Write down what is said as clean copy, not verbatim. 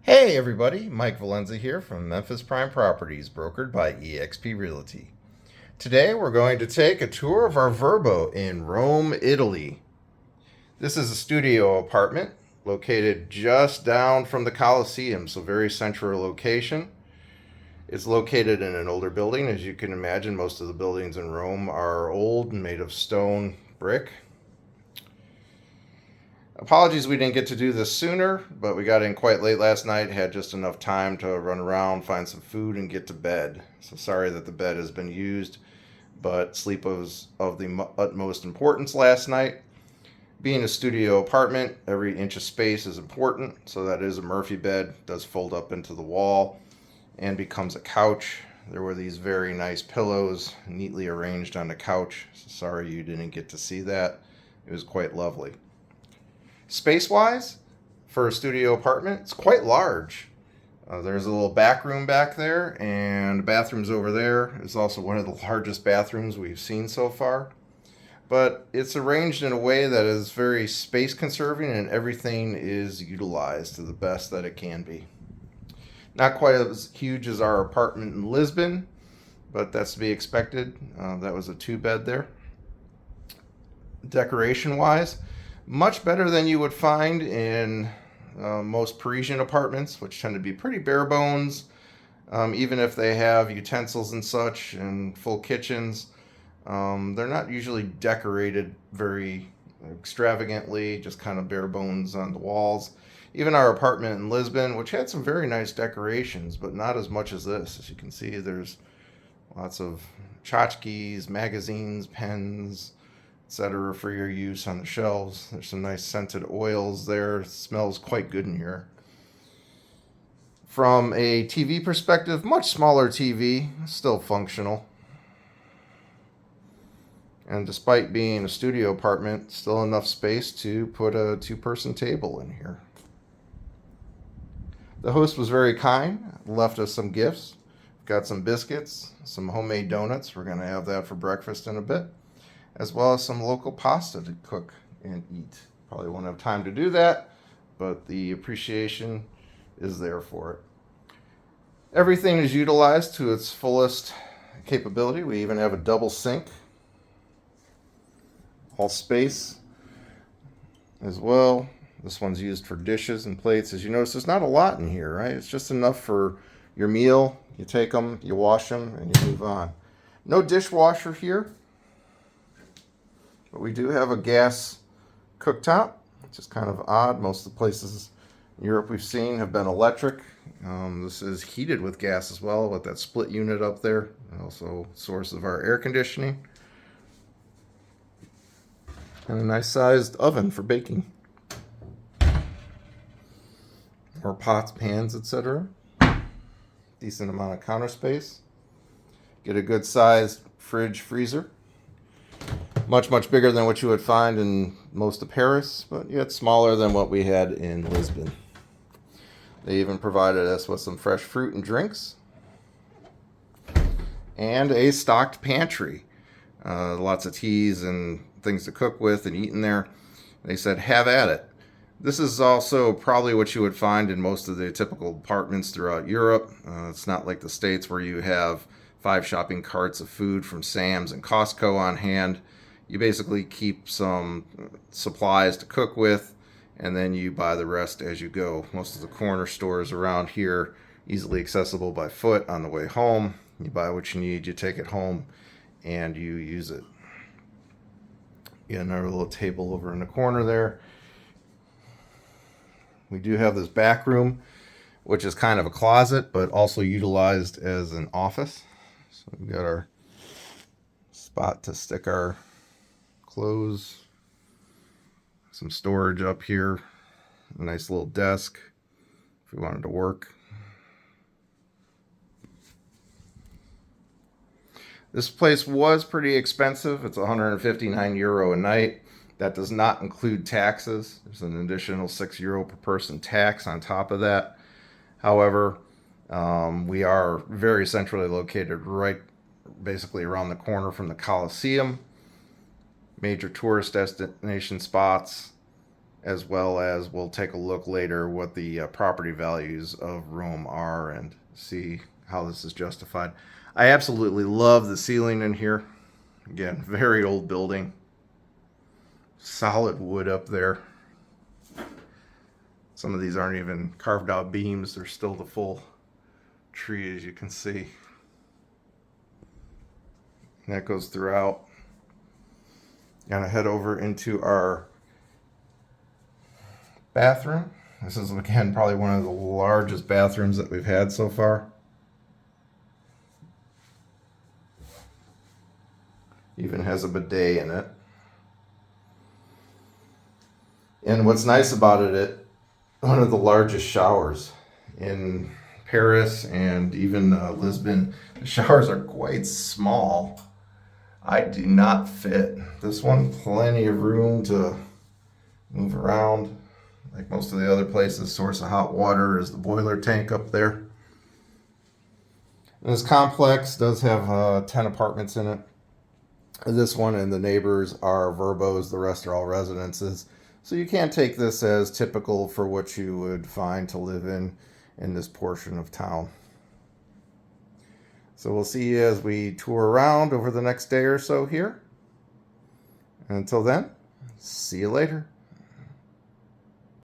Hey everybody, Mike Valenza here from Memphis Prime Properties, brokered by eXp Realty. Today we're going to take a tour of our Verbo in Rome, Italy. This is a studio apartment located just down from the Colosseum, so very central location. It's located in an older building. As you can imagine, most of the buildings in Rome are old and made of stone brick. Apologies we didn't get to do this sooner, but we got in quite late last night, had just enough time to run around, find some food, and get to bed. So sorry that the bed has been used, but sleep was of the utmost importance last night. Being a studio apartment, every inch of space is important, so that is a Murphy bed, does fold up into the wall and becomes a couch. There were these very nice pillows neatly arranged on the couch. So sorry you didn't get to see that. It was quite lovely. Space-wise, for a studio apartment, it's quite large. There's a little back room back there, and the bathroom's over there. It's also one of the largest bathrooms we've seen so far. But it's arranged in a way that is very space conserving, and everything is utilized to the best that it can be. Not quite as huge as our apartment in Lisbon, but that's to be expected. That was a 2-bed there. Decoration-wise, much better than you would find in most Parisian apartments, which tend to be pretty bare bones, even if they have utensils and such and full kitchens. They're not usually decorated very extravagantly, just kind of bare bones on the walls. Even our apartment in Lisbon, which had some very nice decorations, but not as much as this. As you can see, there's lots of tchotchkes, magazines, pens, etc. for your use on the shelves. There's some nice scented oils there. It smells quite good in here. From a TV perspective, much smaller TV, still functional. And despite being a studio apartment, still enough space to put a 2-person table in here. The host was very kind, left us some gifts. Got some biscuits, some homemade donuts. We're going to have that for breakfast in a bit, as well as some local pasta to cook and eat. Probably won't have time to do that, but the appreciation is there for it. Everything is utilized to its fullest capability. We even have a double sink. All space as well. This one's used for dishes and plates. As you notice, there's not a lot in here, right? It's just enough for your meal. You take them, you wash them, and you move on. No dishwasher here. But we do have a gas cooktop, which is kind of odd. Most of the places in Europe we've seen have been electric. This is heated with gas as well, with that split unit up there. Also source of our air conditioning. And a nice sized oven for baking. More pots, pans, etc. Decent amount of counter space. Get a good sized fridge, freezer. Much bigger than what you would find in most of Paris, but yet smaller than what we had in Lisbon. They even provided us with some fresh fruit and drinks, and a stocked pantry. Lots of teas and things to cook with and eat in there. They said, have at it. This is also probably what you would find in most of the typical apartments throughout Europe. It's not like the States where you have 5 shopping carts of food from Sam's and Costco on hand. You basically keep some supplies to cook with, and then you buy the rest as you go. Most of the corner stores around here, easily accessible by foot on the way home. You buy what you need, you take it home, and you use it. You got another little table over in the corner there. We do have this back room, which is kind of a closet, but also utilized as an office. So we've got our spot to stick our clothes, some storage up here, a nice little desk if we wanted to work. This place was pretty expensive. It's €159 a night. That does not include taxes. There's an additional €6 per person tax on top of that. However, we are very centrally located, right basically around the corner from the Colosseum. Major tourist destination spots, as well as we'll take a look later what the property values of Rome are and see how this is justified. I absolutely love the ceiling in here. Again, very old building. Solid wood up there. Some of these aren't even carved out beams. They're still the full tree, as you can see. And that goes throughout. Gonna head over into our bathroom. This is, again, probably one of the largest bathrooms that we've had so far. Even has a bidet in it. And what's nice about it, one of the largest showers in Paris and even Lisbon. The showers are quite small. I do not fit. This one, plenty of room to move around. Like most of the other places, source of hot water is the boiler tank up there. And this complex does have 10 apartments in it. This one and the neighbors are Verbos, the rest are all residences. So you can't take this as typical for what you would find to live in this portion of town. So we'll see you as we tour around over the next day or so here. And until then, see you later.